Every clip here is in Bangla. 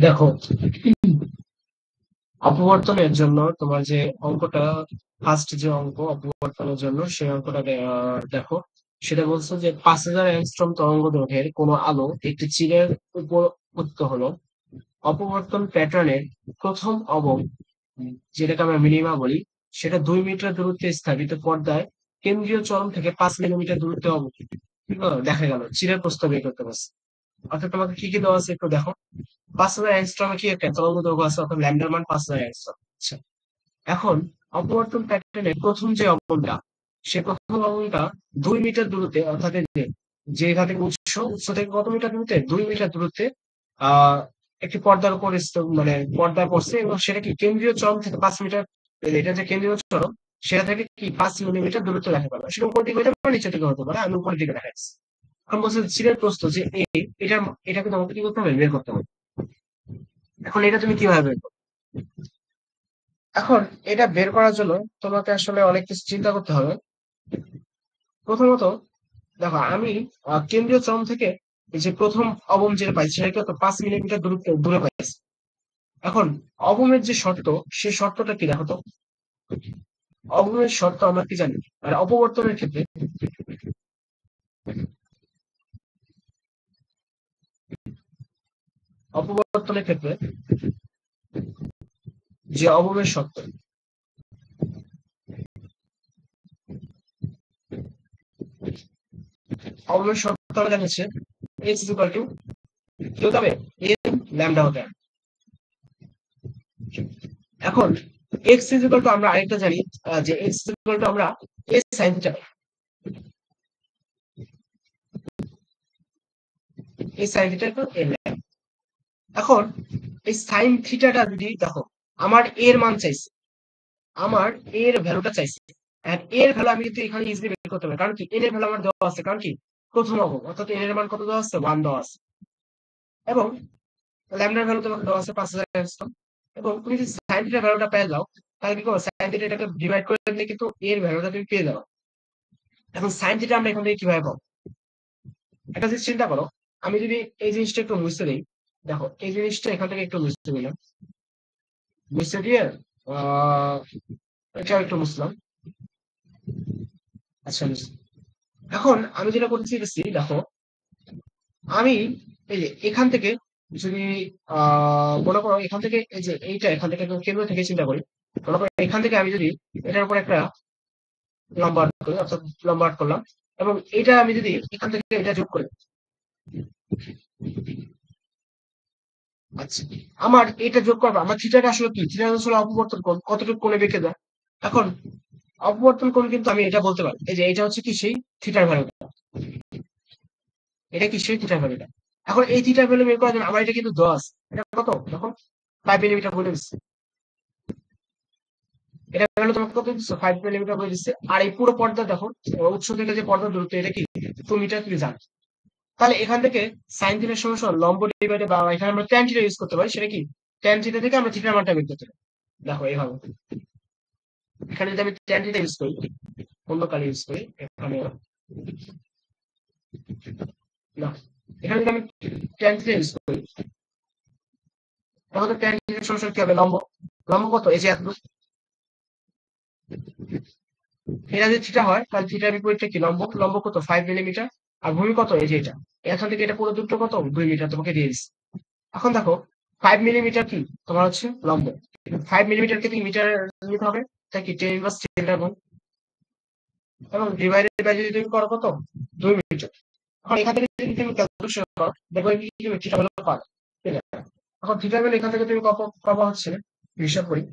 দেখো, অপবর্তনের জন্য তোমার যে অঙ্কটা, ফার্স্ট যে অঙ্ক অপবর্তনের জন্য সেই অঙ্কটা দেখো। সেটা বলছে যে 5000 অ্যাংস্ট্রম তরঙ্গ দৈর্ঘ্যের কোনো আলো একটি চিরের উপর পতিত হলো। অপবর্তন প্যাটার্নের প্রথম অবম, যেটাকে আমরা মিনিমা বলি, সেটা 2 মিটার দূরত্বে স্থাপিত পর্দায় কেন্দ্রীয় চরম থেকে 5 মিলিমিটার দূরত্বে দেখা গেল চিরের প্রস্থ বের করতে পারছে। অর্থাৎ তোমাকে কি কি দেওয়া আছে একটু দেখো। 5000 অ্যাংস্ট্রমে কি একটা তরঙ্গ দৈর্ঘ্য আছে, অর্থাৎ ল্যামডার মান 5000 অ্যাংস্ট্রম। আচ্ছা, এখন অপবর্তন প্যাটার্নের প্রথম যে অবনটা, সে প্রথম অবনটা 2 মিটার দূরত্বে, অর্থাৎ এই যে এখান থেকে উৎস থেকে কত মিটার দূরত্বে, 2 মিটার দূরত্বে আহ একটি পর্দার উপর মানে পর্দায় পড়ছে, এবং সেটা কি কেন্দ্রীয় চরম থেকে 5 মিটার, এটা যে কেন্দ্রীয় চরম, সেটা থেকে কি 5 মিলিমিটার দূরত্ব দেখা পাবে। সেটা উপর দিকে হতে পারে, নিচের দিকে হতে পারে, আমি উপরের দিকে দেখাচ্ছি। এখন বলছে চিরের প্রস্থ যে এটা, এটাকে তোমাকে কি করতে হবে, বের করতে হবে। এখন এটা তুমি কিভাবে বের করবে? এখন এটা বের করার জন্য তোমাকে আসলে অনেক কিছু চিন্তা করতে হবে। প্রথমত দেখো, আমি কেন্দ্রীয় চরম থেকে এই যে প্রথম অবম যেটা পাইছি, সেটা তো 5 মিলিমিটার দূরে পাইছি। এখন অবমের যে শর্ত, সেই শর্তটা কি দেখো তো। অবমের শর্ত আমরা কি জানি, আর অপবর্তনের ক্ষেত্রে যে অবমের শর্ত, অবমের শর্ত আমরা জানিছে x ইকুয়াল টু কি হতে হবে, m ল্যামডা হতে হবে। এখন x ইকুয়াল টু আমরা আরেকটা জানি, যে x ইকুয়াল টু আমরা a sin theta, a sin theta equal a lambda. এখন এই সাইন থিটাটা যদি দেখো, আমার এর মান চাইছে, আমার এর ভ্যালুটা চাইছে, আর এর ভ্যালু আমি কিন্তু এখানে ইজিলি বের করতে পারি। কারণ কি, এর ভ্যালু আমার দেওয়া আছে, কারণ কি প্রথম অঙ্ক, অর্থাৎ এর মান কত দেওয়া আছে, 1 দেওয়া আছে, এবং ল্যামডার ভ্যালু তোমাকে দেওয়া আছে 5000 এবং তুমি যদি সাইন থিটার ভ্যালুটা পেয়ে যাও, তাহলে কি করবে, সাইন থিটা এটাকে ডিভাইড করে দিলে কিন্তু এর ভ্যালুটা তুমি পেয়ে যাবে। এখন সাইন থিটা আমরা এখান থেকে কিভাবে পাবো, একটা জিনিস চিন্তা করো। আমি যদি এই জিনিসটা একটু মুছতে দিই, দেখো এই জিনিসটা এখান থেকে একটু মুছতে দিলাম, মুছতে দিয়ে আহ এটাও একটু মুছলাম। আচ্ছা, এখন আমি যেটা করতে চাইতেছি দেখো, আমি এই যে এখান থেকে যদি মনে করো এখান থেকে এই যে এইটা, এখান থেকে কেন্দ্র থেকে চিন্তা করি, মনে করো এখান থেকে আমি যদি এটার উপর একটা লম্বা আর্ট করি, অর্থাৎ লম্বা আর্ট করলাম, এবং এটা আমি যদি এখান থেকে এটা যোগ করি, আচ্ছা, আমার এটা যোগ করবো, আমার থিটাটা আসলে কি, থিটা আসলে অপবর্তন কোণ, কতটুকু কোণে বেঁকে যায়। এখন অপবর্তন কোণ কিন্তু আমি এটা বলতে পারি, এই যে এটা হচ্ছে কি সেই থিটার ভ্যালুটা, এটা কি সেই থিটার ভ্যালুটা। এখন এই থিটার ভ্যালু বের করার জন্য আমার এটা কিন্তু 10, এটা কত দেখো, 5 মিলিমিটার বলে দিচ্ছে, এটা ভ্যালু তোমাকে কত দিচ্ছে, 5 মিলিমিটার বলে দিচ্ছে। আর এই পুরো পর্দা দেখো, উৎস থেকে যে পর্দা দূরত্ব, এটা কি 2 মিটার, তুমি জানো। তাহলে এখান থেকে সাইন থিটার সমান সমান লম্ব ডিভাইডেড, বা এখানে আমরা ট্যান থিটা ইউজ করতে পারি, সেটা কি ট্যান থিটা থেকে আমরা থিটার মানটা বের করতে পারি। দেখো এইভাবে, এখানে যদি আমি ট্যান থিটা ইউজ করি, অন্য কালে ইউজ করি, এখানে না, এখানে যদি আমি ট্যান থিটা ইউজ করি, তাহলে ট্যান থিটার সমান সমান কি হবে, লম্ব, লম্ব কত, এই যে এত, এটা যদি থিটা হয়, তাহলে থিটার বিপরীতটা কি, লম্ব, লম্ব কত 5 মিলিমিটার, আর ভূমি কত, এই যে এটা, এখান থেকে এটা পুরো দূরত্ব কত, 2 মিটার তোমাকে দিয়ে দিচ্ছে। এখন দেখো 5 মিলিমিটার কি তোমার হচ্ছে লম্ব, 5 মিলিমিটারকে তুমি মিটার নিতে হবে, তাই কি 10 ইনভার্স 10 এবং ডিভাইডেড বাই যদি তুমি করো কত, 2 মিটার। এখন এখান থেকে যদি তুমি ক্যালকুলেশন করো, দেখো কি তুমি থিটা ভ্যালু পাবে, ঠিক আছে। এখন থিটা ভ্যালু এখান থেকে তুমি কত পাবা হচ্ছে, হিসাব করি,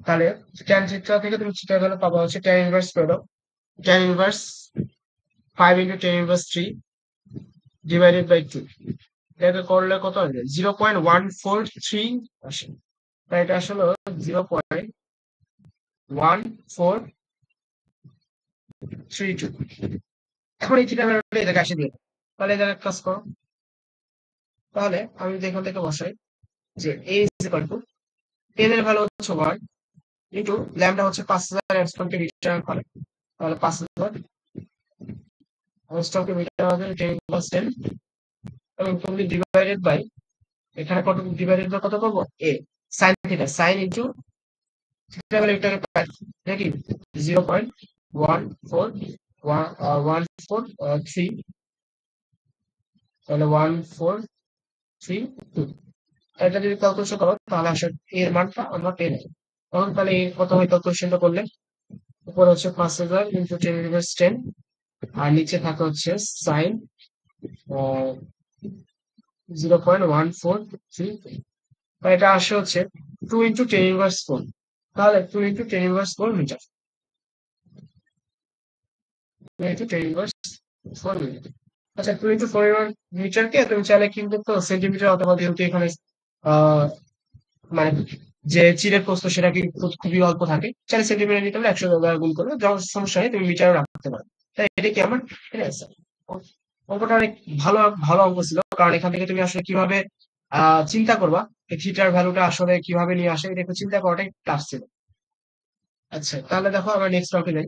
তাহলে ট্যান থিটা থেকে তুমি থিটা ভ্যালু পাবা হচ্ছে tan ইনভার্স করে দাও, tan inverse 5 into tan inverse 3 divided by 2, এটাকে করলে কত আসবে, 0.143 আসে। তাই এটা আসলে 0.1432। এখন এই থিটা ভ্যালুটা এটাকে আসে দিয়ে, তাহলে এটাকে কাজ করো। তাহলে আমি যদি এখান থেকে বসাই যে a is equal to, n এর ভ্যালু হচ্ছে 1 ইন্টু ল্যামডা হচ্ছে 5000 কে মিটার করে, তাহলে 5000 অ্যাংস্ট্রমকে মিটার হবে 10 ইনভার্স 10 এবং তুমি ডিভাইডেড বাই এখানে কত ডিভাইডেড বাই কত করবো a sine theta sine into theta value এটাকে পাই নাকি 0.1413 তাহলে 1432 এটা যদি ক্যালকুলেশন করো তাহলে আসলে এর মানটা আমরা পেয়ে নেব। তখন তাহলে কত হয় ক্যালকুলেশনটা করলে উপরে হচ্ছে 5000 ইন্টু 10^10 আর নিচে থাকে হচ্ছে সাইন 0.1433 এটা আসে হচ্ছে 2 × 10^4 তাহলে 2 × 10^4 মিটার 2 × 10^4 মিটার। আচ্ছা 2 × 4 মিটারকে তুমি চাইলে কিন্তু তো সেন্টিমিটার অথবা যেহেতু এখানে আহ মানে যে চিরের প্রস্থ সেটা কিন্তু খুবই অল্প থাকে চাইলে সেন্টিমিটার নিতে হলে 100 দ্বারা গুণ করবে যখন সমস্যা নেই তুমি মিটারও রাখতে পারো। তাই এটা কি আমার এটা answer। অঙ্কটা অনেক ভালো ভালো অঙ্ক ছিল কারণ এখান থেকে তুমি আসলে কিভাবে চিন্তা করবা থিটার ভ্যালুটা আসলে কিভাবে নিয়ে আসে এটা একটু চিন্তা করাটাই টাফ ছিল। আচ্ছা তাহলে দেখো আমরা নেক্সট টপিকে যাই।